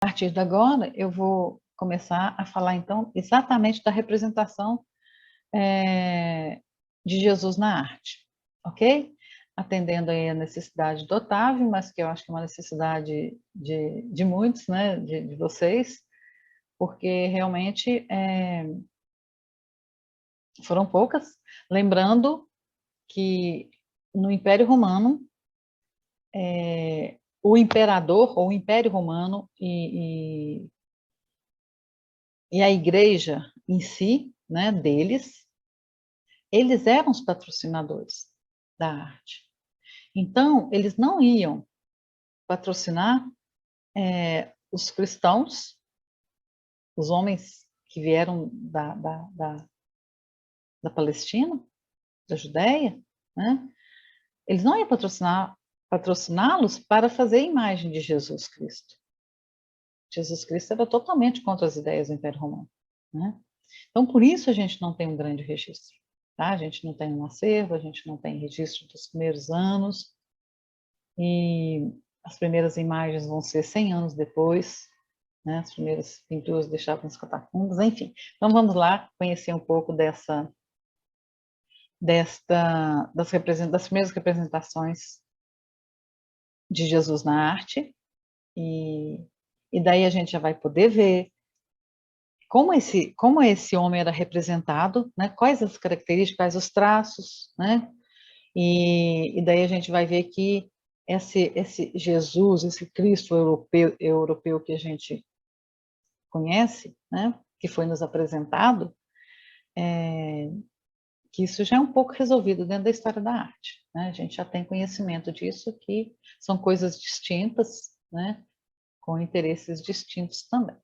A partir de agora, eu vou começar a falar, então, exatamente da representação de Jesus na arte, ok? Atendendo aí a necessidade do Otávio, mas que eu acho que é uma necessidade de muitos, né, de vocês, porque realmente foram poucas. Lembrando que no Império Romano, o imperador, ou o Império Romano e a igreja em si, né, deles, eles eram os patrocinadores da arte. Então, eles não iam patrocinar os cristãos, os homens que vieram da Palestina, da Judéia, né? Eles não iam patrociná-los para fazer a imagem de Jesus Cristo. Jesus Cristo era totalmente contra as ideias do Império Romano, né? Então, por isso a gente não tem um grande registro, tá? A gente não tem um acervo, a gente não tem registro dos primeiros anos, e as primeiras imagens vão ser 100 anos depois, né? As primeiras pinturas deixadas nas catacumbas, enfim. Então, vamos lá conhecer um pouco das primeiras representações de Jesus na arte, e daí a gente já vai poder ver como esse homem era representado, né? Quais as características, quais os traços, né? E daí a gente vai ver que esse Jesus, esse Cristo europeu que a gente conhece, né? Que foi nos apresentado, que isso já é um pouco resolvido dentro da história da arte, né? A gente já tem conhecimento disso, que são coisas distintas, né? Com interesses distintos também.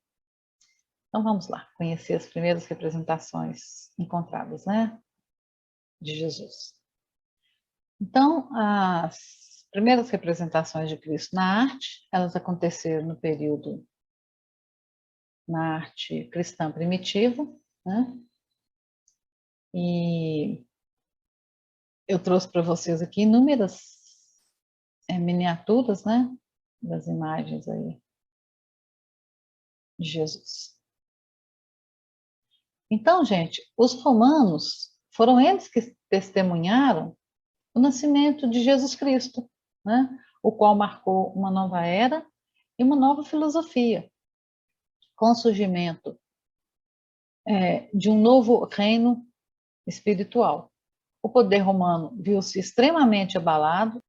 Então vamos lá, conhecer as primeiras representações encontradas, né? De Jesus. Então, as primeiras representações de Cristo na arte, elas aconteceram no período, na arte cristã primitiva, né? E eu trouxe para vocês aqui inúmeras miniaturas, né? Das imagens aí de Jesus. Então, gente, os romanos foram eles que testemunharam o nascimento de Jesus Cristo, né? O qual marcou uma nova era e uma nova filosofia, com o surgimento de um novo reino espiritual. O poder romano viu-se extremamente abalado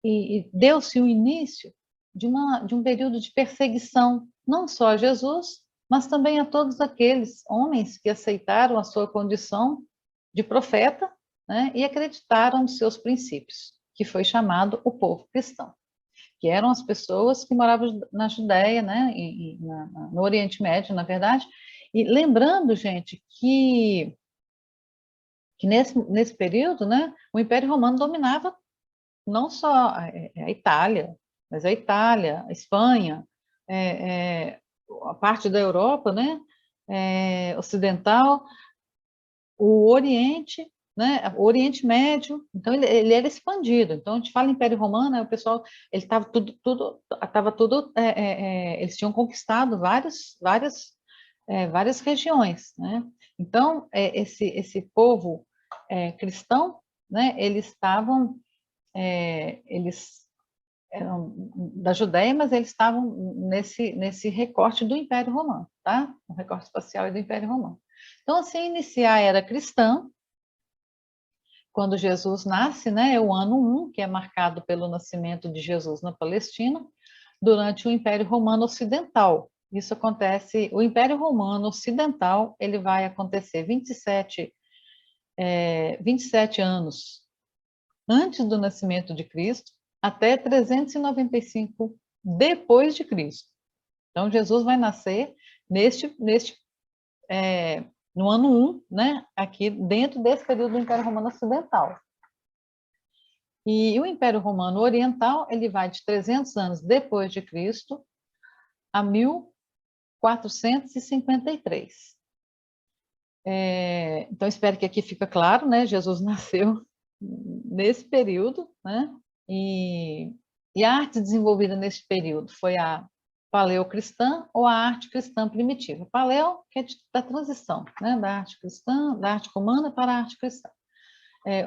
e deu-se o início de um período de perseguição, não só a Jesus, mas também a todos aqueles homens que aceitaram a sua condição de profeta, né, e acreditaram nos seus princípios, que foi chamado o povo cristão, que eram as pessoas que moravam na Judéia, né, no Oriente Médio, na verdade. E lembrando, gente, que nesse período, né, o Império Romano dominava não só a Itália, mas a Itália, a Espanha, a parte da Europa, né, ocidental, o Oriente, né, o Oriente Médio. Então ele era expandido. Então a gente fala Império Romano, o pessoal, ele estava eles tinham conquistado várias regiões, né? Então esse povo cristão, né, eles eram da Judéia, mas eles estavam nesse recorte do Império Romano, tá? O recorte espacial do Império Romano. Então, assim, iniciar a era cristã, quando Jesus nasce, né, é o ano 1, que é marcado pelo nascimento de Jesus na Palestina, durante o Império Romano Ocidental. Isso acontece, o Império Romano Ocidental, ele vai acontecer 27 anos antes do nascimento de Cristo, até 395 depois de Cristo. Então, Jesus vai nascer no ano 1, né, aqui dentro desse período do Império Romano Ocidental. E o Império Romano Oriental, ele vai de 300 anos depois de Cristo a 1453. Então, espero que aqui fique claro, né? Jesus nasceu nesse período, né? E a arte desenvolvida nesse período foi a paleocristã ou a arte cristã primitiva. Paleo, que é da transição, né, da arte cristã, da arte romana para a arte cristã.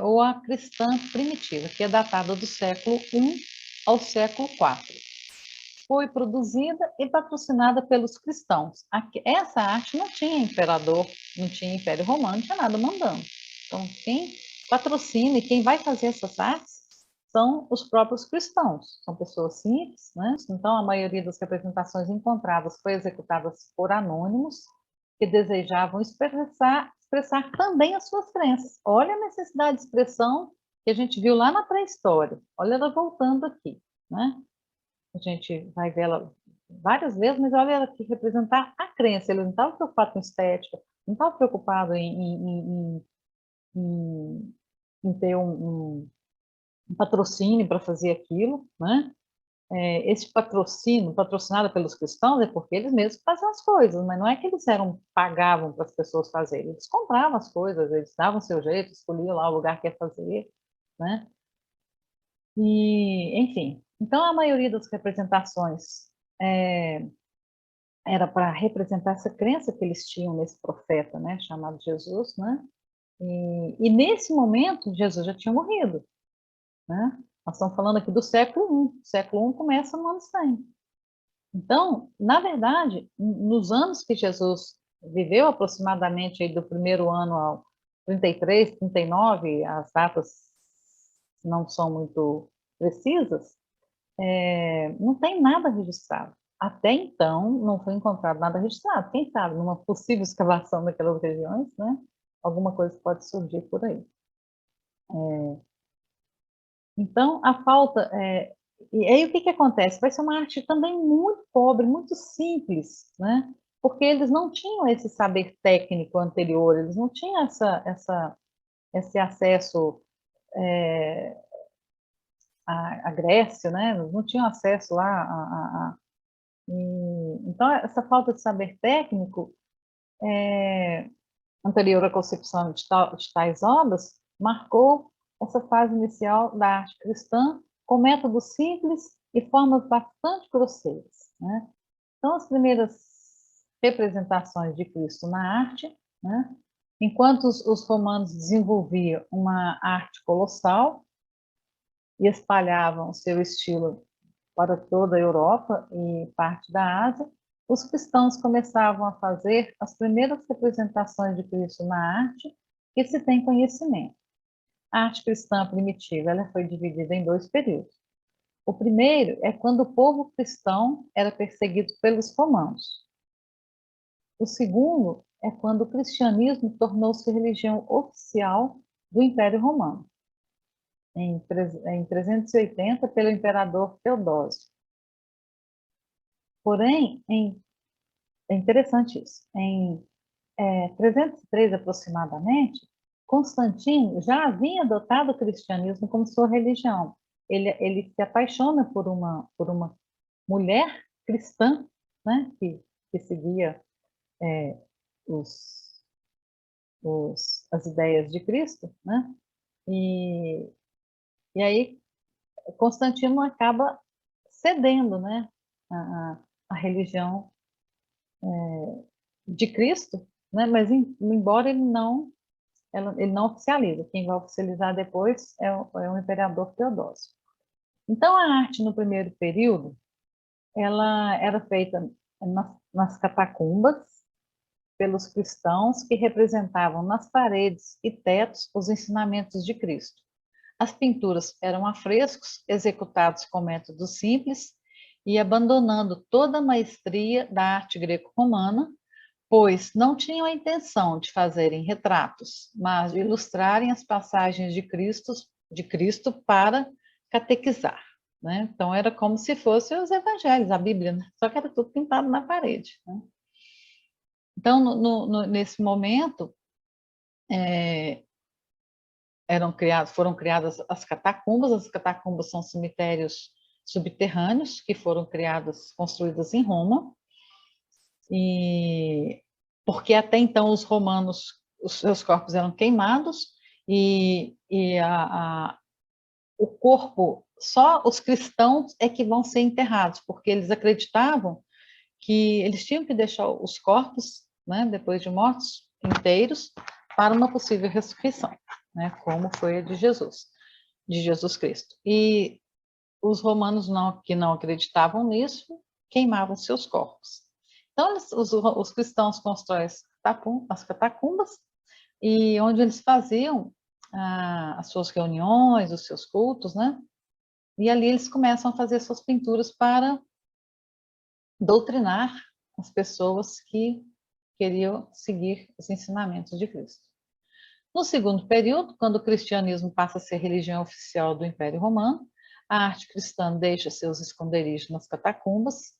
Ou a cristã primitiva, que é datada do século I ao século IV. Foi produzida e patrocinada pelos cristãos. Essa arte não tinha imperador, não tinha Império Romano, não tinha nada mandando. Então, quem patrocina e quem vai fazer essas artes são os próprios cristãos, são pessoas simples, né? Então, a maioria das representações encontradas foi executadas por anônimos que desejavam expressar também as suas crenças. Olha a necessidade de expressão que a gente viu lá na pré-história. Olha ela voltando aqui, né? A gente vai ver ela várias vezes, mas olha ela aqui representar a crença. Ele não estava preocupado com estética, não estava preocupado em ter um patrocínio para fazer aquilo, né? Esse patrocínio, patrocinado pelos cristãos, é porque eles mesmos faziam as coisas, mas não é que eles pagavam para as pessoas fazerem, eles compravam as coisas, eles davam seu jeito, escolhiam lá o lugar que ia fazer, né? E, enfim, então a maioria das representações era para representar essa crença que eles tinham nesse profeta, né, chamado Jesus, né? E nesse momento, Jesus já tinha morrido, né? Nós estamos falando aqui do século I. O século I começa no ano 100. Então, na verdade, nos anos que Jesus viveu, aproximadamente aí do primeiro ano ao 33, 39, as datas não são muito precisas, não tem nada registrado. Até então, não foi encontrado nada registrado. Quem sabe, numa possível escavação daquelas regiões, né? Alguma coisa pode surgir por aí. Então, a falta... e aí, o que acontece? Vai ser uma arte também muito pobre, muito simples, né? Porque eles não tinham esse saber técnico anterior, eles não tinham esse acesso à Grécia, né? Eles não tinham acesso lá então, essa falta de saber técnico anterior à concepção de tais obras marcou essa fase inicial da arte cristã com métodos simples e formas bastante grosseiras, né? Então, as primeiras representações de Cristo na arte, né? Enquanto os romanos desenvolviam uma arte colossal e espalhavam seu estilo para toda a Europa e parte da Ásia, os cristãos começavam a fazer as primeiras representações de Cristo na arte que se tem conhecimento. A arte cristã primitiva ela foi dividida em dois períodos. O primeiro é quando o povo cristão era perseguido pelos romanos. O segundo é quando o cristianismo tornou-se religião oficial do Império Romano, em 380, pelo imperador Teodósio. Porém, é interessante isso, em 303 aproximadamente, Constantino já havia adotado o cristianismo como sua religião. Ele se apaixona por uma mulher cristã, né, que seguia os, as ideias de Cristo, né? E, e aí Constantino acaba cedendo, né, a, a religião de Cristo, né? Mas embora ele não oficializa, quem vai oficializar depois é o imperador Teodósio. Então a arte no primeiro período ela era feita nas catacumbas pelos cristãos que representavam nas paredes e tetos os ensinamentos de Cristo. As pinturas eram afrescos, executados com métodos simples e abandonando toda a maestria da arte greco-romana, pois não tinham a intenção de fazerem retratos, mas de ilustrarem as passagens de Cristo para catequizar, né? Então era como se fossem os evangelhos, a Bíblia, né? Só que era tudo pintado na parede, né? Então, nesse momento, foram criadas as catacumbas são cemitérios subterrâneos que foram construídos em Roma, e porque até então os romanos, os seus corpos eram queimados, e o corpo, só os cristãos é que vão ser enterrados, porque eles acreditavam que eles tinham que deixar os corpos, né, depois de mortos, inteiros, para uma possível ressurreição, né, como foi a de Jesus Cristo. E os romanos que não acreditavam nisso, queimavam seus corpos. Então, os cristãos constroem as catacumbas, e onde eles faziam as suas reuniões, os seus cultos, né? E ali eles começam a fazer suas pinturas para doutrinar as pessoas que queriam seguir os ensinamentos de Cristo. No segundo período, quando o cristianismo passa a ser religião oficial do Império Romano, a arte cristã deixa seus esconderijos nas catacumbas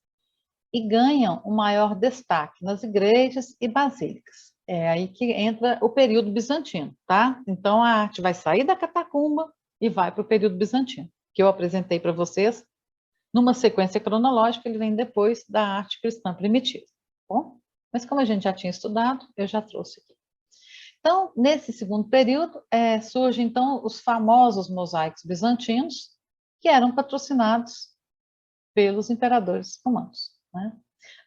e ganha um maior destaque nas igrejas e basílicas. É aí que entra o período bizantino, tá? Então a arte vai sair da catacumba e vai para o período bizantino, que eu apresentei para vocês numa sequência cronológica, ele vem depois da arte cristã primitiva, tá bom? Mas como a gente já tinha estudado, eu já trouxe aqui. Então, nesse segundo período, surgem então os famosos mosaicos bizantinos, que eram patrocinados pelos imperadores romanos, né?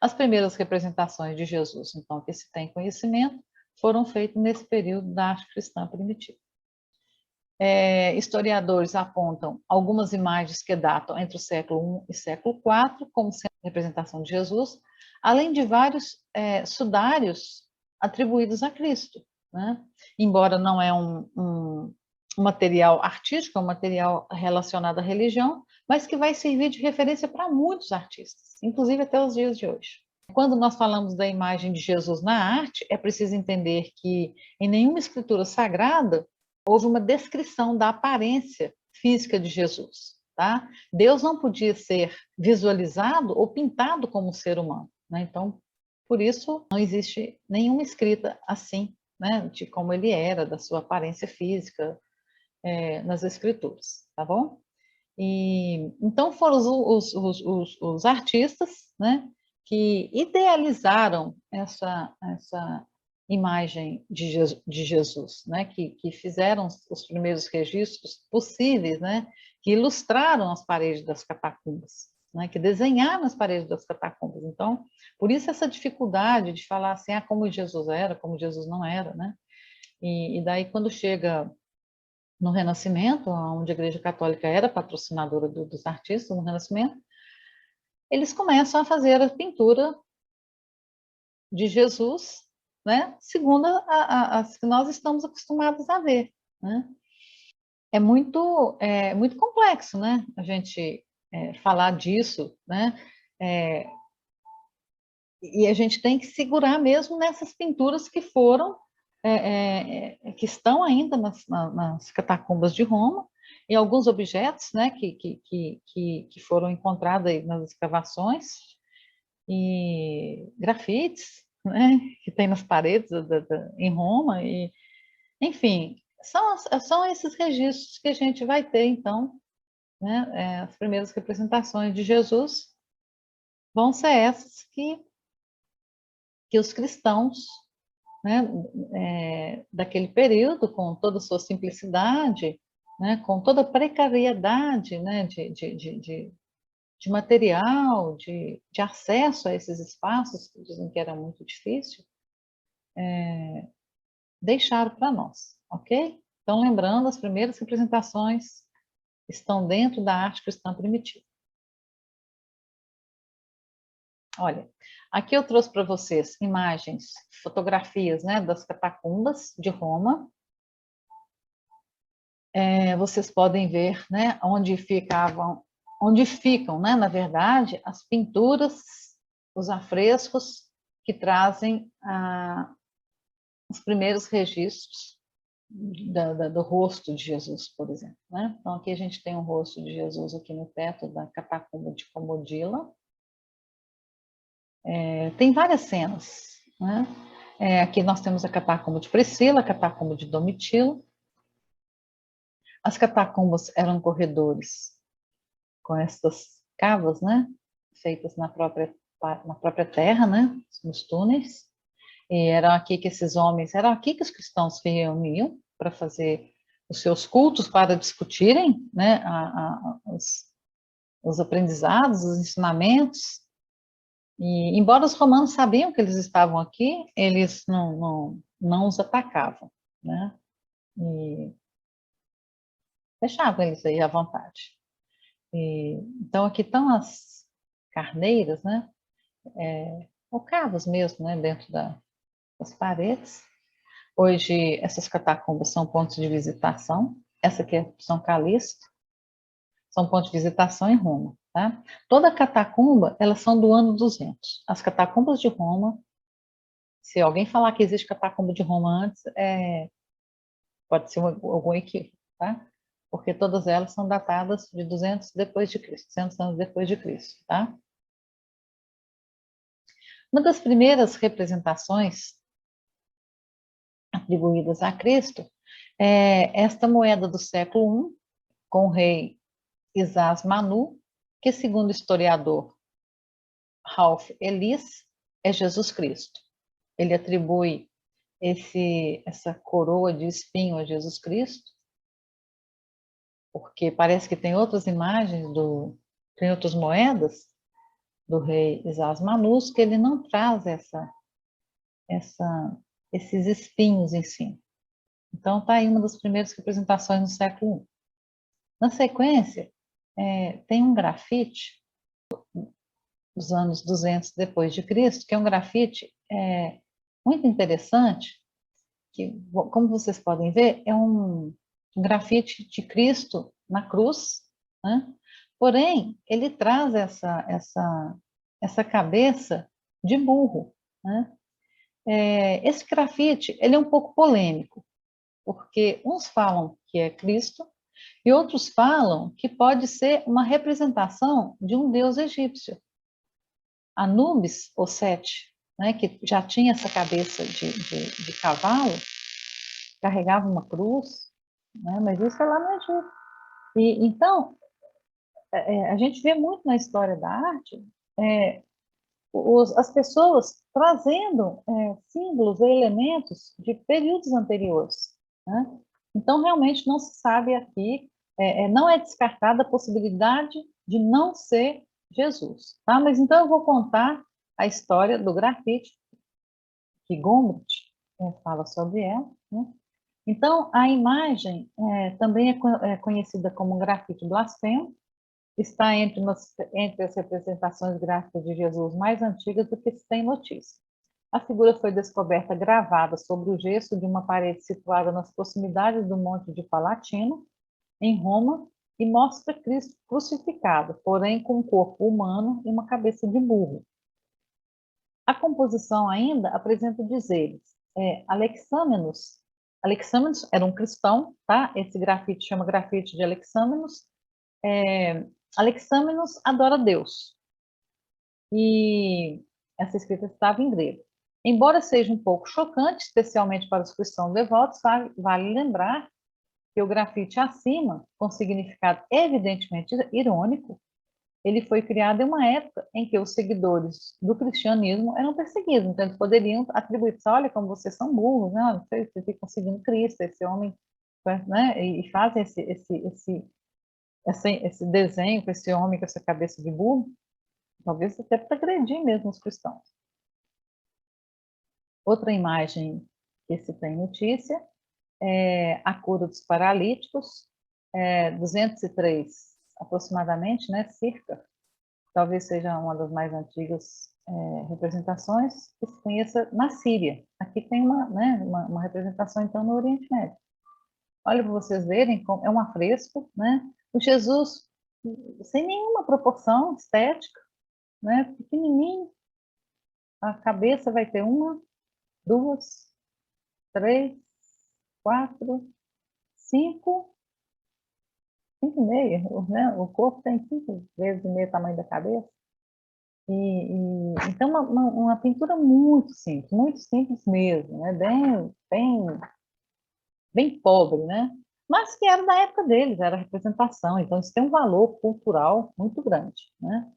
As primeiras representações de Jesus, então, que se tem conhecimento, foram feitas nesse período da arte cristã primitiva. Historiadores apontam algumas imagens que datam entre o século I e século IV, como sendo a representação de Jesus, além de vários sudários atribuídos a Cristo, né? Embora não é um material artístico, é um material relacionado à religião, mas que vai servir de referência para muitos artistas, inclusive até os dias de hoje. Quando nós falamos da imagem de Jesus na arte, é preciso entender que em nenhuma escritura sagrada houve uma descrição da aparência física de Jesus, tá? Deus não podia ser visualizado ou pintado como um ser humano, né? Então, por isso, não existe nenhuma escrita assim, né, de como ele era, da sua aparência física, nas escrituras, tá bom? E, então foram os artistas, né, que idealizaram essa imagem de Jesus, né, que fizeram os primeiros registros possíveis, né, que ilustraram as paredes das catacumbas, né, que desenharam as paredes das catacumbas. Então, por isso essa dificuldade de falar assim, como Jesus era, como Jesus não era, né? E daí quando chega no Renascimento, onde a Igreja Católica era patrocinadora dos artistas no Renascimento, eles começam a fazer a pintura de Jesus, né, segundo as que nós estamos acostumados a ver, né? É muito complexo, né, a gente falar disso, né, e a gente tem que segurar mesmo nessas pinturas que foram, que estão ainda nas catacumbas de Roma, e alguns objetos, né, que foram encontrados aí nas escavações, e grafites, né, que tem nas paredes em Roma, e, enfim, são esses registros que a gente vai ter, então, né, as primeiras representações de Jesus vão ser essas que os cristãos, né, daquele período, com toda a sua simplicidade, né, com toda a precariedade, né, de material, de acesso a esses espaços, que dizem que era muito difícil, deixaram para nós, ok? Então, lembrando, as primeiras representações estão dentro da arte cristã primitiva. Olha, aqui eu trouxe para vocês imagens, fotografias, né, das catacumbas de Roma. Vocês podem ver, né, onde ficam, né, na verdade, as pinturas, os afrescos que trazem os primeiros registros do rosto de Jesus, por exemplo, né? Então aqui a gente tem o rosto de Jesus aqui no teto da catacumba de Comodila. Tem várias cenas, né? Aqui nós temos a catacumba de Priscila, a catacumba de Domitilo. As catacumbas eram corredores com essas cavas, né? Feitas na própria terra, né? Nos túneis. E era aqui que os cristãos se reuniam para fazer os seus cultos, para discutirem, né, os aprendizados, os ensinamentos. E, embora os romanos sabiam que eles estavam aqui, eles não os atacavam, né? E deixavam eles aí à vontade. E, então, aqui estão as carneiras, né? Ou cavos mesmo, né? Dentro das paredes. Hoje, essas catacumbas são pontos de visitação. Essa aqui é São Calixto. São pontos de visitação em Roma, tá? Toda catacumba, elas são do ano 200. As catacumbas de Roma, se alguém falar que existe catacumba de Roma antes, pode ser algum equívoco, tá? Porque todas elas são datadas de 200 depois de Cristo, 200 anos depois de Cristo, tá? Uma das primeiras representações atribuídas a Cristo é esta moeda do século I, com o rei Isás Manu, que, segundo o historiador Ralph Ellis, é Jesus Cristo. Ele atribui essa coroa de espinho a Jesus Cristo, porque parece que tem outras imagens, tem outras moedas do rei Isás Manus, que ele não traz esses espinhos em si. Então, está aí uma das primeiras representações no século I. Na sequência, tem um grafite dos anos 200 depois de Cristo, que é um grafite muito interessante, que, como vocês podem ver, é um grafite de Cristo na cruz, né? Porém, ele traz essa cabeça de burro, né? Esse grafite, ele é um pouco polêmico, porque uns falam que é Cristo e outros falam que pode ser uma representação de um deus egípcio. Anubis, ou Sete, né, que já tinha essa cabeça de cavalo, carregava uma cruz, né, mas isso é lá no Egito. E, então, a gente vê muito na história da arte as pessoas trazendo símbolos ou elementos de períodos anteriores, né? Então, realmente não se sabe aqui, não é descartada a possibilidade de não ser Jesus, tá? Mas então eu vou contar a história do grafite, que Gombrich fala sobre ela, né? Então, a imagem também é conhecida como grafite blasfemo, está entre as representações gráficas de Jesus mais antigas do que se tem notícia. A figura foi descoberta gravada sobre o gesso de uma parede situada nas proximidades do Monte de Palatino, em Roma, e mostra Cristo crucificado, porém com um corpo humano e uma cabeça de burro. A composição ainda apresenta dizeres. Alexâmenos era um cristão, tá? Esse grafite chama grafite de Alexâmenos. Alexâmenos adora Deus. E essa escrita estava em grego. Embora seja um pouco chocante, especialmente para os cristãos devotos, vale lembrar que o grafite acima, com significado evidentemente irônico, ele foi criado em uma época em que os seguidores do cristianismo eram perseguidos. Então, eles poderiam atribuir, olha como vocês são burros, né? Vocês ficam seguindo Cristo, esse homem, né? E fazem esse desenho com esse homem com essa cabeça de burro, talvez até para agredir mesmo os cristãos. Outra imagem que se tem notícia é a cura dos paralíticos, 203 aproximadamente, né, circa, talvez seja uma das mais antigas representações que se conheça na Síria. Aqui tem uma representação, então, no Oriente Médio. Olha para vocês verem, é um afresco, né? O Jesus sem nenhuma proporção estética, né? Pequenininho, a cabeça vai ter uma, duas, três, quatro, cinco, 5,5, né? O corpo tem 5,5 vezes o tamanho da cabeça. Então, uma pintura muito simples mesmo, né? Bem pobre, né? Mas que era da época deles, era representação, então isso tem um valor cultural muito grande, né?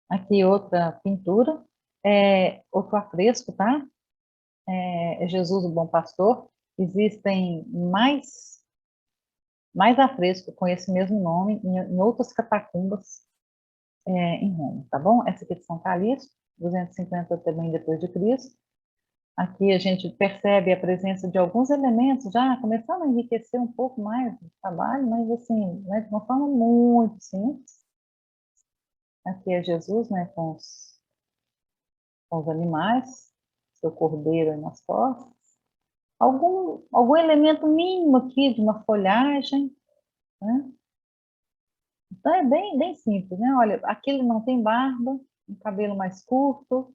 Aqui outra pintura, outro afresco, tá? É Jesus, o Bom Pastor. Existem mais afrescos com esse mesmo nome em outras catacumbas em Roma, tá bom? Essa aqui é de São Calixto. 250 também depois de Cristo. Aqui a gente percebe a presença de alguns elementos já começando a enriquecer um pouco mais o trabalho, mas assim, né, de uma forma muito simples. Aqui é Jesus, né, com os animais, seu cordeiro aí nas costas. Algum elemento mínimo aqui de uma folhagem, né? Então é bem simples, né? Olha, aqui ele não tem barba, um cabelo mais curto.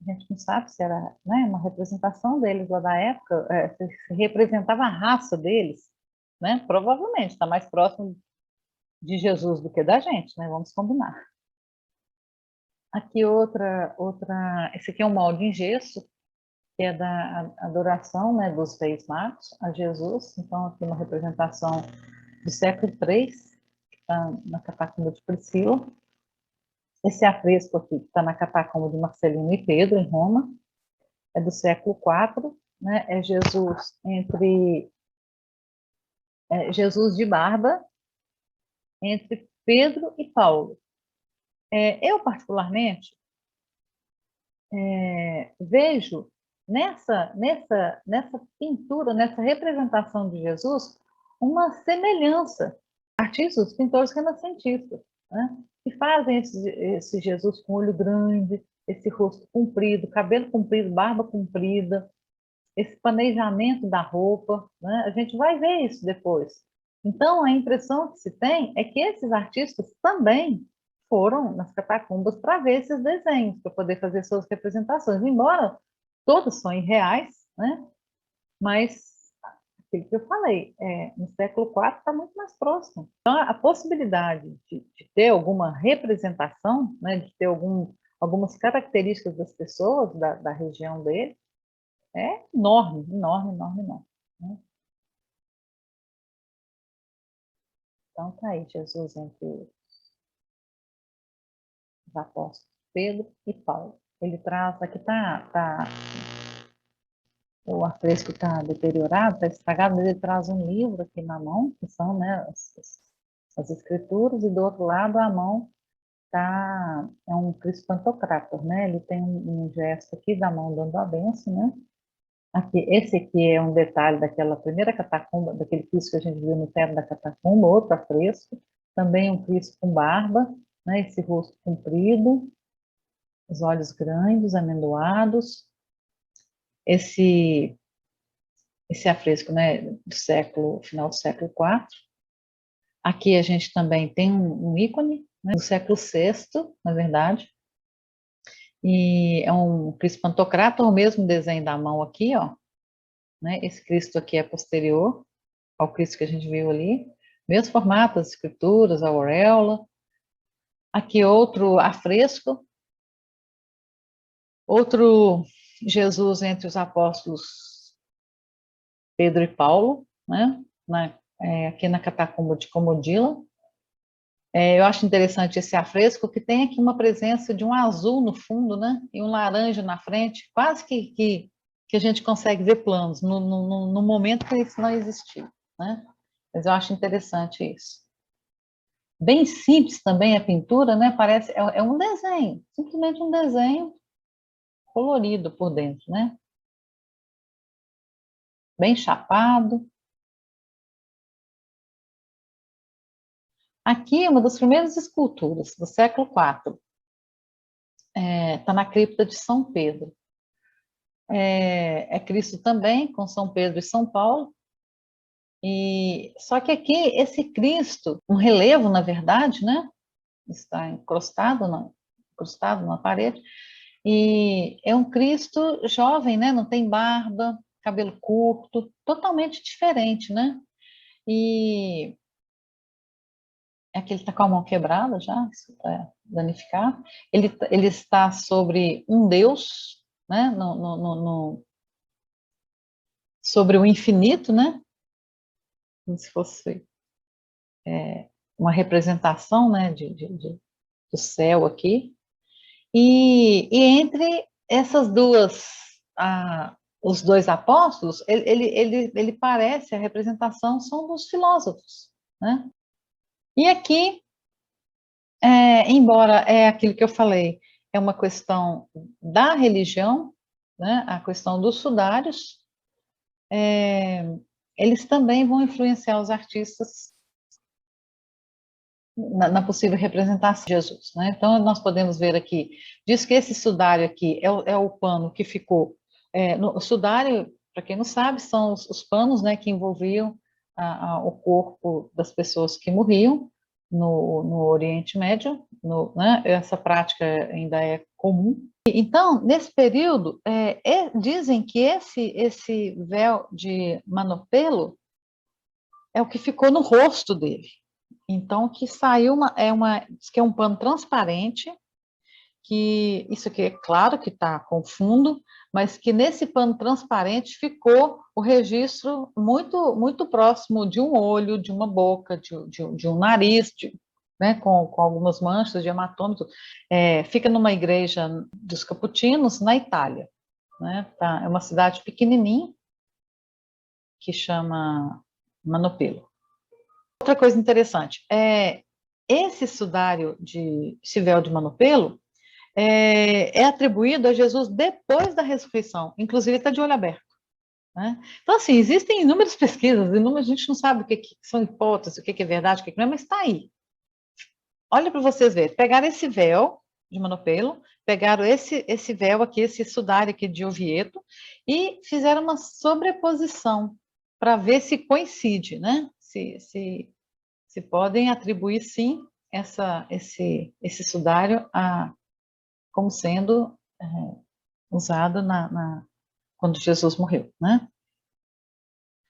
A gente não sabe se era, né, uma representação deles lá da época, se representava a raça deles, né? Provavelmente está mais próximo de Jesus do que da gente, né? Vamos combinar. Aqui esse aqui é um molde em gesso, que é da adoração, né, dos reis magos a Jesus. Então aqui uma representação do século III, que está na catacumba de Priscila. Esse afresco aqui, que está na catacumba de Marcelino e Pedro, em Roma, é do século IV, né? É Jesus Jesus de barba, entre Pedro e Paulo. Eu, particularmente, vejo nessa pintura, nessa representação de Jesus, uma semelhança. Artistas, pintores renascentistas, né? Que fazem esse Jesus com olho grande, esse rosto comprido, cabelo comprido, barba comprida, esse planejamento da roupa, né? A gente vai ver isso depois. Então, a impressão que se tem é que esses artistas também foram nas catacumbas para ver esses desenhos, para poder fazer suas representações, embora todos são irreais, né? Mas aquilo que eu falei, no século IV está muito mais próximo. Então, a possibilidade de ter alguma representação, né, de ter algumas características das pessoas da região dele, é enorme, enorme, enorme, enorme, né? Então, tá aí Jesus entre os apóstolos Pedro e Paulo. Ele traz, aqui o afresco está deteriorado, está estragado, mas ele traz um livro aqui na mão, que são, né, as escrituras, e do outro lado a mão é um Cristo Pantocrátor, né? Ele tem um gesto aqui da mão dando a bênção, né? Esse aqui é um detalhe daquela primeira catacumba, daquele Cristo que a gente viu no teto da catacumba, outro afresco, também um Cristo com barba, né, esse rosto comprido, os olhos grandes, amendoados, esse afresco, né, final do século IV. Aqui a gente também tem um ícone, né, do século VI, na verdade, e é um Cristo Pantocrator, o mesmo desenho da mão aqui, ó, né, esse Cristo aqui é posterior ao Cristo que a gente viu ali, mesmo formato, as escrituras, a auréola. Aqui outro afresco, outro Jesus entre os apóstolos Pedro e Paulo, né? Aqui na catacumba de Comodila. Eu acho interessante esse afresco, que tem aqui uma presença de um azul no fundo, né? E um laranja na frente, quase que a gente consegue ver planos, no momento que isso não existia, né? Mas eu acho interessante isso. Bem simples também a pintura, né? Parece, é um desenho, simplesmente um desenho colorido por dentro, né? Bem chapado. Aqui, uma das primeiras esculturas do século IV, está na cripta de São Pedro. É Cristo também, com São Pedro e São Paulo. Só que aqui, esse Cristo, um relevo, na verdade, né? Está incrustado na parede, e é um Cristo jovem, né? Não tem barba, cabelo curto, totalmente diferente, né? E aqui ele está com a mão quebrada já, danificado. Ele está sobre um Deus, né? Sobre o infinito, né? Como se fosse uma representação, né? Do céu aqui. E entre essas duas, os dois apóstolos, ele parece, a representação são dos filósofos, né? E aqui, embora é aquilo que eu falei, é uma questão da religião, né? A questão dos sudários, eles também vão influenciar os artistas na possível representação de Jesus, né? Então, nós podemos ver aqui, diz que esse sudário aqui é o pano que ficou, o sudário, para quem não sabe, são os panos, né, que envolviam o corpo das pessoas que morriam no Oriente Médio, né, essa prática ainda é comum. Então, nesse período, dizem que esse véu de Manopelo é o que ficou no rosto dele. Então, que saiu diz que é um pano transparente, que isso aqui é claro que está com fundo, mas que nesse pano transparente ficou o registro muito, muito próximo de um olho, de uma boca, de um nariz, né, com algumas manchas de hematoma. Fica numa igreja dos Caputinos, na Itália. Né, tá, é uma cidade pequenininha, que chama Manopelo. Outra coisa interessante, esse sudário esse véu de Manopelo é atribuído a Jesus depois da ressurreição, inclusive está de olho aberto. Né? Então, assim, existem inúmeras pesquisas, a gente não sabe o que são hipóteses, o que é verdade, o que não é, mas está aí. Olha para vocês verem, pegaram esse véu de Manopelo, pegaram esse véu aqui, esse sudário aqui de Oviedo, e fizeram uma sobreposição para ver se coincide, né? Se podem atribuir, sim, esse sudário como sendo usado quando Jesus morreu, né?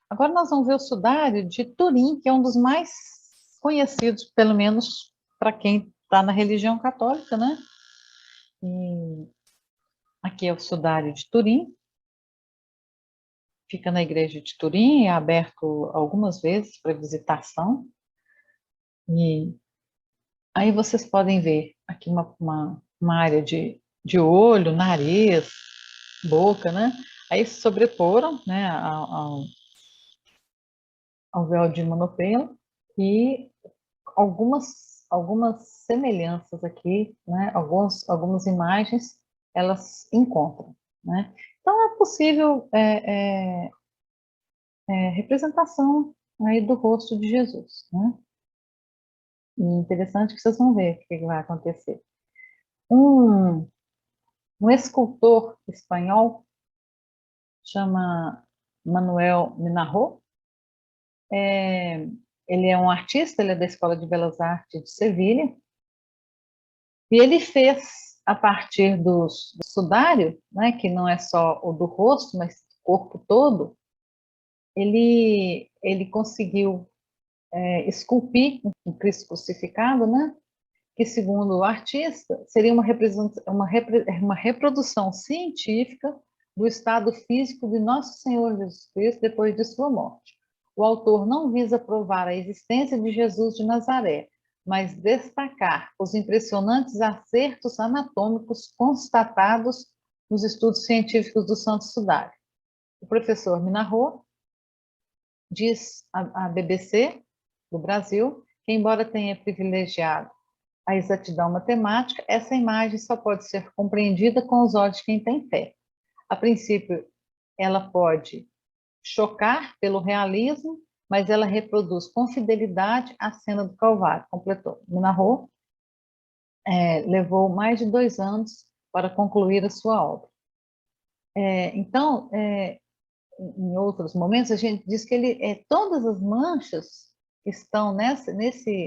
Agora nós vamos ver o sudário de Turim, que é um dos mais conhecidos, pelo menos para quem está na religião católica, né? E aqui é o sudário de Turim, fica na igreja de Turim, é aberto algumas vezes para visitação, e aí vocês podem ver aqui uma área de olho, nariz, boca, né? Aí se sobreporam, né, ao véu de Manopelo, e algumas semelhanças aqui, né? Algumas imagens, elas encontram, né? Então é possível representação aí do rosto de Jesus, né? E interessante que vocês vão ver o que vai acontecer. Um escultor espanhol chama Manuel Minarro. Ele é um artista, ele é da Escola de Belas Artes de Sevilha, e ele fez, a partir do sudário, né, que não é só o do rosto, mas do corpo todo, ele conseguiu esculpir um Cristo crucificado, né, que, segundo o artista, seria uma reprodução científica do estado físico de Nosso Senhor Jesus Cristo depois de sua morte. O autor não visa provar a existência de Jesus de Nazaré, mas destacar os impressionantes acertos anatômicos constatados nos estudos científicos do Santo Sudário. O professor Minarro diz à BBC do Brasil que, embora tenha privilegiado a exatidão matemática, essa imagem só pode ser compreendida com os olhos de quem tem fé. A princípio, ela pode chocar pelo realismo, mas ela reproduz com fidelidade a cena do Calvário, completou. Minarro levou mais de 2 anos para concluir a sua obra. Então, em outros momentos, a gente diz que todas as manchas que estão nesse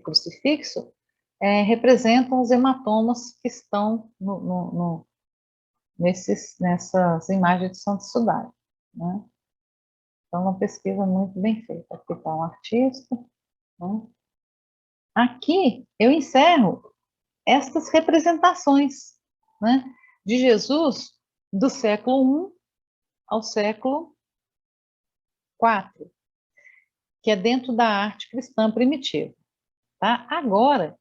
crucifixo representam os hematomas que estão nessas imagens de Santo Sudário, né? Então, uma pesquisa muito bem feita. Aqui está um artista, né? Aqui eu encerro estas representações, né, de Jesus do século I ao século IV, que é dentro da arte cristã primitiva. Tá? Agora,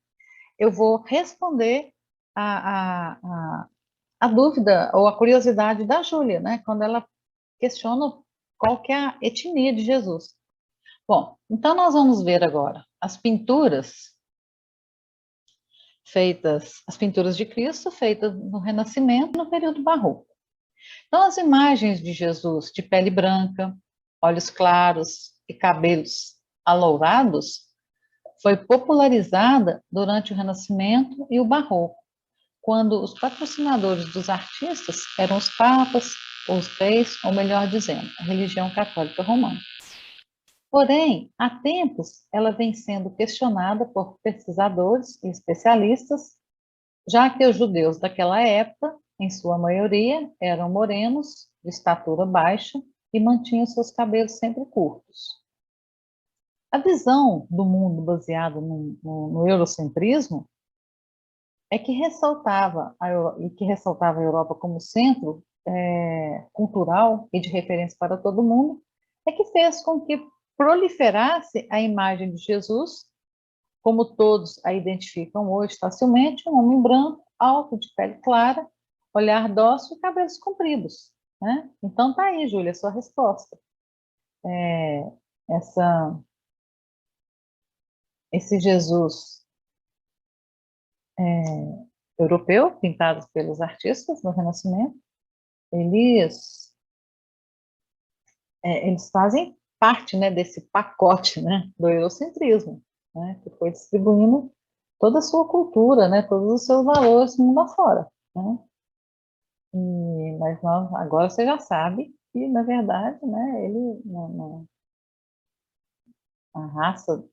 eu vou responder a dúvida ou a curiosidade da Júlia, né, quando ela questiona qual que é a etnia de Jesus. Bom, então nós vamos ver agora as pinturas as pinturas de Cristo feitas no Renascimento e no período barroco. Então, as imagens de Jesus de pele branca, olhos claros e cabelos alourados foi popularizada durante o Renascimento e o Barroco, quando os patrocinadores dos artistas eram os papas, ou os reis, ou melhor dizendo, a religião católica romana. Porém, há tempos ela vem sendo questionada por pesquisadores e especialistas, já que os judeus daquela época, em sua maioria, eram morenos, de estatura baixa e mantinham seus cabelos sempre curtos. A visão do mundo baseado no eurocentrismo é que ressaltava a Europa como centro cultural e de referência para todo mundo, é que fez com que proliferasse a imagem de Jesus, como todos a identificam hoje facilmente, um homem branco, alto, de pele clara, olhar dócil e cabelos compridos. Né? Então tá aí, Júlia, a sua resposta. Esse Jesus europeu, pintado pelos artistas no Renascimento, eles fazem parte, né, desse pacote, né, do eurocentrismo, né, que foi distribuindo toda a sua cultura, né, todos os seus valores mundo afora. Né? Mas agora você já sabe que, na verdade, né, a raça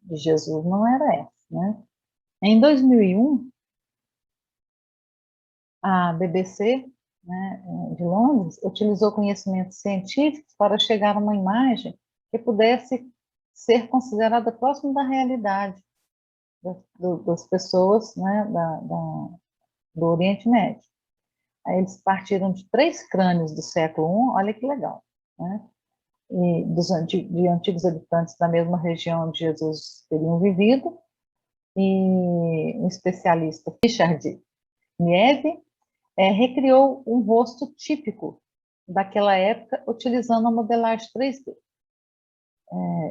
de Jesus não era essa. Né? Em 2001, a BBC, né, de Londres, utilizou conhecimentos científicos para chegar a uma imagem que pudesse ser considerada próxima da realidade das pessoas, né, do Oriente Médio. Aí eles partiram de 3 crânios do século I, olha que legal, né, e de antigos habitantes da mesma região onde Jesus teriam vivido, e um especialista, Richard Nieve, recriou um rosto típico daquela época, utilizando a modelagem 3D.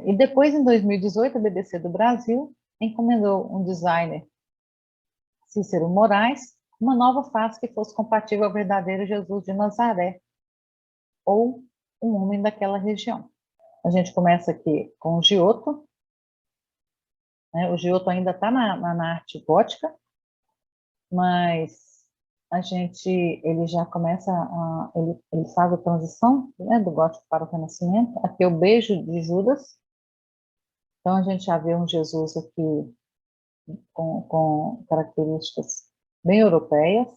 E depois, em 2018, a BBC do Brasil encomendou um designer, Cícero Moraes, uma nova face que fosse compatível ao verdadeiro Jesus de Nazaré, ou um homem daquela região. A gente começa aqui com o Giotto, né? O Giotto ainda está na arte gótica, mas ele já começa, ele faz a transição, né, do gótico para o renascimento. Aqui é o beijo de Judas, então a gente já vê um Jesus aqui com características bem europeias,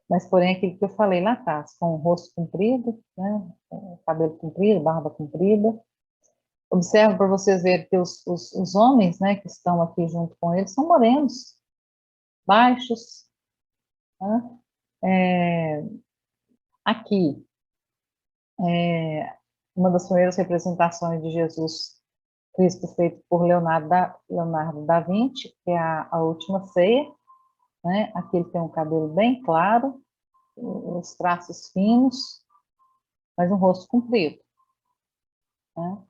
mas porém aquilo que eu falei lá atrás, com o rosto comprido, né, cabelo comprido, barba comprida. Observe para vocês verem que os homens, né, que estão aqui junto com ele são morenos, baixos. Né? Aqui, uma das primeiras representações de Jesus Cristo feito por Leonardo da Vinci, que é a Última Ceia. Né? Aqui ele tem um cabelo bem claro, os traços finos, mas um rosto comprido. Né?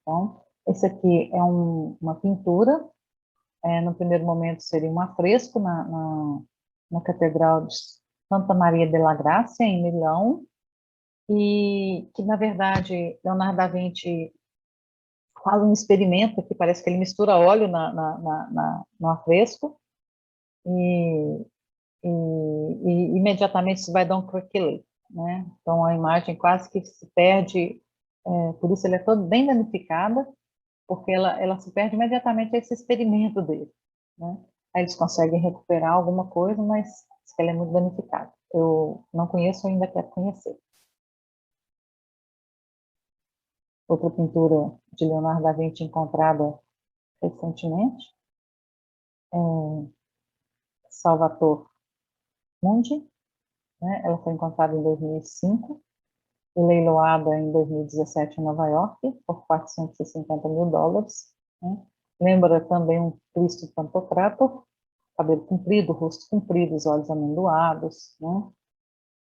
Então, esse aqui é uma pintura, no primeiro momento seria um afresco na Catedral de Santa Maria della Grazia, em Milão, e que, na verdade, Leonardo da Vinci faz um experimento que parece que ele mistura óleo no afresco, e imediatamente isso vai dar um craquelê, né? Então a imagem quase que se perde, por isso ela é toda bem danificada, porque ela se perde imediatamente a esse experimento dele, né? Aí eles conseguem recuperar alguma coisa, mas ela é muito danificada. Eu não conheço, ainda quero conhecer. Outra pintura de Leonardo da Vinci encontrada recentemente, Salvator Mundi, né? Ela foi encontrada em 2005 e leiloada em 2017 em Nova York por $450.000. Né? Lembra também um Cristo Pantocrator, cabelo comprido, rosto comprido, os olhos amendoados, né?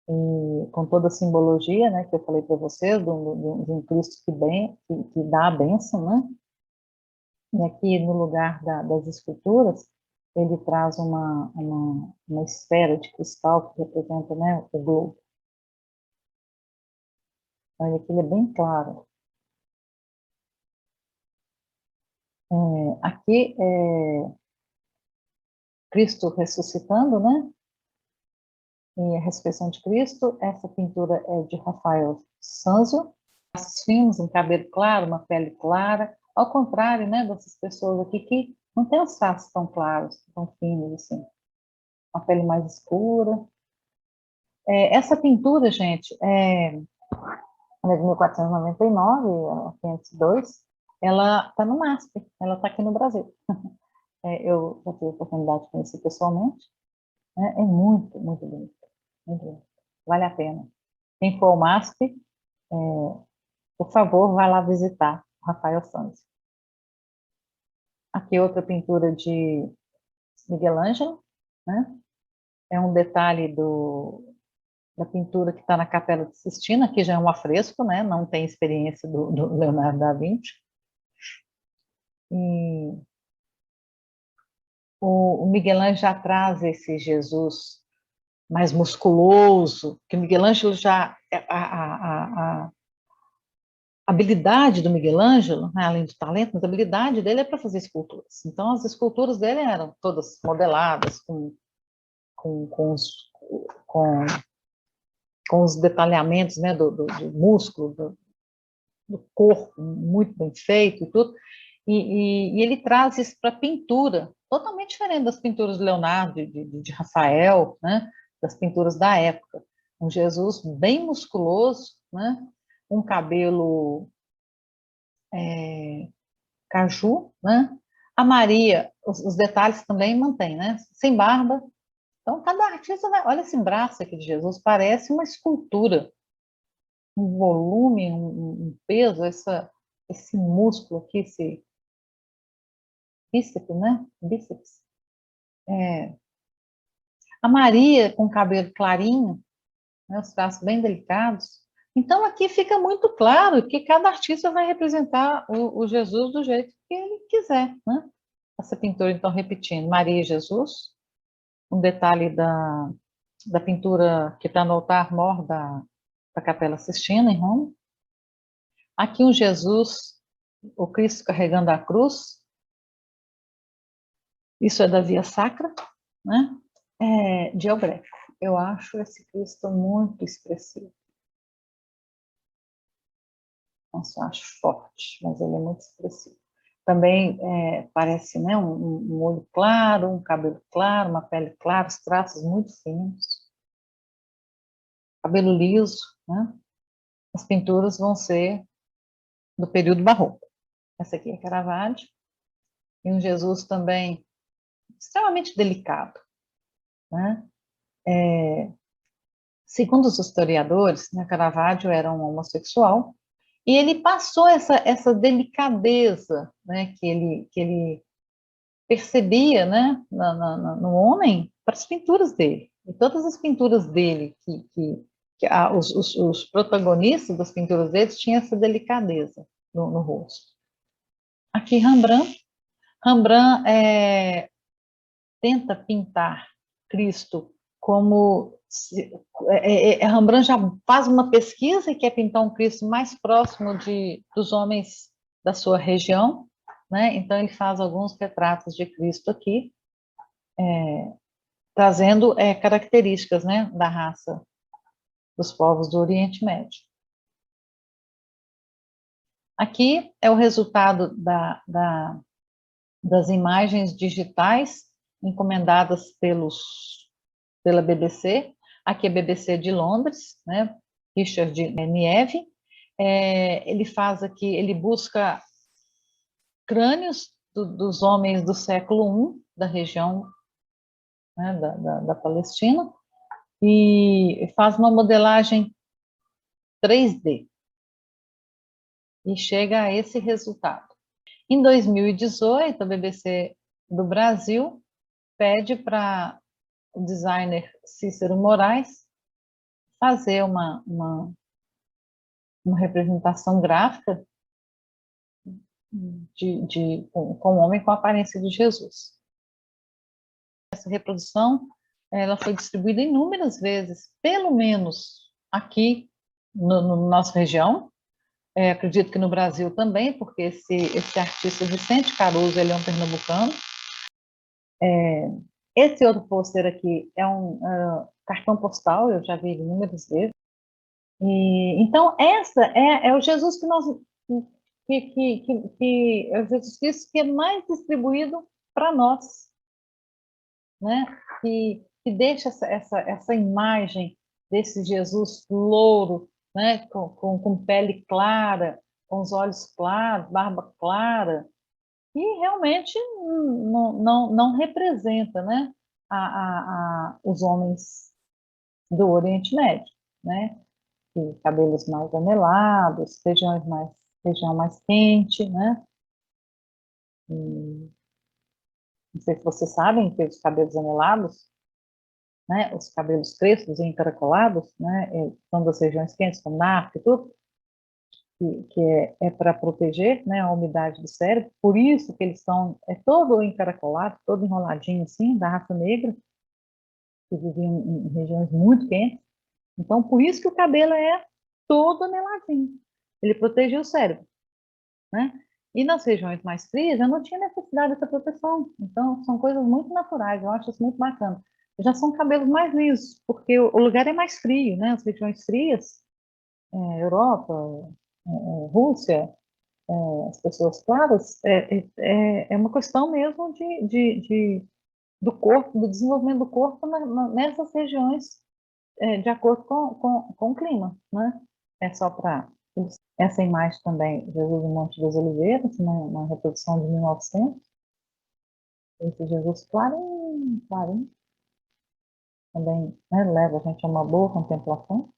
E com toda a simbologia, né, que eu falei para vocês, de um Cristo que dá a bênção, né? E aqui no lugar das esculturas, ele traz uma esfera de cristal que representa, né, o globo. Olha, aqui ele é bem claro. Aqui é Cristo ressuscitando, né? E a ressurreição de Cristo. Essa pintura é de Rafael Sanzio. Traços finos, um cabelo claro, uma pele clara. Ao contrário, né, dessas pessoas aqui que não tem os traços tão claros, tão finos assim. Uma pele mais escura. Essa pintura, gente, ela é de 1499, a 502. Ela está no MASP, ela está aqui no Brasil. Eu já tive a oportunidade de conhecer pessoalmente. Né? É muito, muito bonito. Muito bonito. Vale a pena. Quem for ao MASP, por favor, vá lá visitar o Rafael Santos. Aqui outra pintura de Miguel Ângelo, né? É um detalhe da pintura que está na Capela de Sistina, que já é um afresco, né? Não tem experiência do Leonardo da Vinci. E o Miguel Ângelo já traz esse Jesus mais musculoso, que o Miguel Ângelo já a habilidade do Miguel Ângelo, né, além do talento, mas a habilidade dele é para fazer esculturas. Então as esculturas dele eram todas modeladas com os com, com os detalhamentos, né, do músculo, do corpo muito bem feito e tudo. E ele traz isso para a pintura, totalmente diferente das pinturas de Leonardo, de Rafael, né? Das pinturas da época. Um Jesus bem musculoso, né? Um cabelo caju, né? A Maria, os detalhes também mantém, né? Sem barba. Então, cada artista, olha esse braço aqui de Jesus, parece uma escultura, um volume, um peso, esse músculo aqui, esse bíceps, né? Bíceps. É, a Maria com cabelo clarinho, né, os traços bem delicados. Então, aqui fica muito claro que cada artista vai representar o Jesus do jeito que ele quiser, né? Essa pintura, então, repetindo, Maria e Jesus, um detalhe da pintura que está no altar-mor da Capela Sistina, em Roma. Aqui um Jesus, o Cristo carregando a cruz, isso é da Via Sacra, né? De El Greco. Eu acho esse Cristo muito expressivo. Nossa, eu acho forte, mas ele é muito expressivo. Também parece, né, um olho claro, um cabelo claro, uma pele clara, os traços muito finos, cabelo liso, né? As pinturas vão ser do período barroco. Essa aqui é Caravaggio, e um Jesus também extremamente delicado, né? Segundo os historiadores, né, Caravaggio era um homossexual, e ele passou essa delicadeza, né, que ele percebia, né, no homem para as pinturas dele. E todas as pinturas dele, os protagonistas das pinturas dele tinham essa delicadeza no rosto. Aqui Rembrandt tenta pintar Cristo como Rembrandt já faz uma pesquisa e quer pintar um Cristo mais próximo dos homens da sua região, né? Então ele faz alguns retratos de Cristo aqui, trazendo características, né, da raça dos povos do Oriente Médio. Aqui é o resultado das imagens digitais encomendadas pela BBC. Aqui é a BBC de Londres, né? Richard Nieve. Ele faz aqui, ele busca crânios dos homens do século I, da região, né, da Palestina, e faz uma modelagem 3D e chega a esse resultado. Em 2018, a BBC do Brasil pede para o designer Cícero Moraes fazer uma representação gráfica com o homem com a aparência de Jesus. essa reprodução ela foi distribuída inúmeras vezes, pelo menos aqui no nossa região. Acredito que no Brasil também, porque esse artista Vicente Caruso, ele é um pernambucano. Esse outro pôster aqui é um cartão postal, eu já vi ele inúmeras vezes. Então, essa é o Jesus que nós é o Jesus Cristo que é mais distribuído para nós, né? Que deixa essa imagem desse Jesus louro, né? Com pele clara, com os olhos claros, barba clara, que realmente não representa, né? Os homens do Oriente Médio, né? E cabelos mais anelados, região mais quente, né? E, não sei se vocês sabem que os cabelos anelados, né? Os cabelos crespos e encaracolados, né? São das regiões quentes, como na África e tudo, que é para proteger, né? A umidade do cérebro. Por isso que eles são todo encaracolados, todo enroladinho assim, da raça negra, que vive em regiões muito quentes. Então, por isso que o cabelo é todo aneladinho. Ele protege o cérebro, né? E nas regiões mais frias, eu não tinha necessidade dessa proteção. Então, são coisas muito naturais, eu acho isso muito bacana. Já são cabelos mais lisos, porque o lugar é mais frio, né? As regiões frias, Europa, Rússia, as pessoas claras, é uma questão mesmo do corpo, do desenvolvimento do corpo nessas regiões, de acordo com o clima, né? É só para essa imagem também, Jesus em Monte das Oliveiras, uma reprodução de 1900. Esse Jesus clarinho, clarinho, também, né, leva a gente a uma boa contemplação.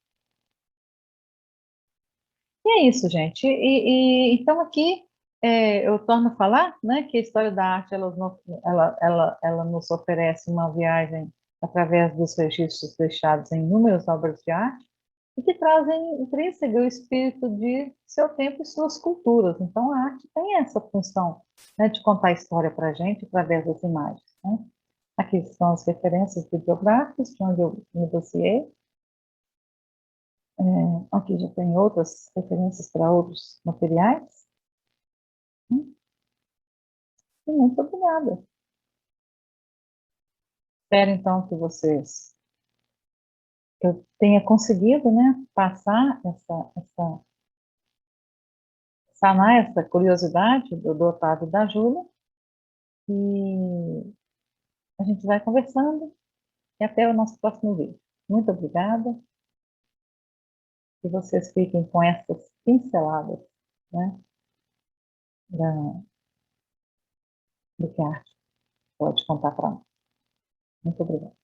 E é isso, gente. Então aqui eu torno a falar, né, que a história da arte ela nos oferece uma viagem através dos registros deixados em inúmeras obras de arte e que trazem intrínseco o espírito de seu tempo e suas culturas. Então a arte tem essa função, né, de contar a história para a gente através das imagens, né? Aqui estão as referências bibliográficas de onde eu me baseei. Aqui já tem outras referências para outros materiais. E muito obrigada. Espero, então, que eu tenha conseguido, né, passar sanar essa curiosidade do Otávio e da Júlia. E a gente vai conversando e até o nosso próximo vídeo. Muito obrigada. Que vocês fiquem com essas pinceladas, né, do que a arte pode contar para nós. Muito obrigada.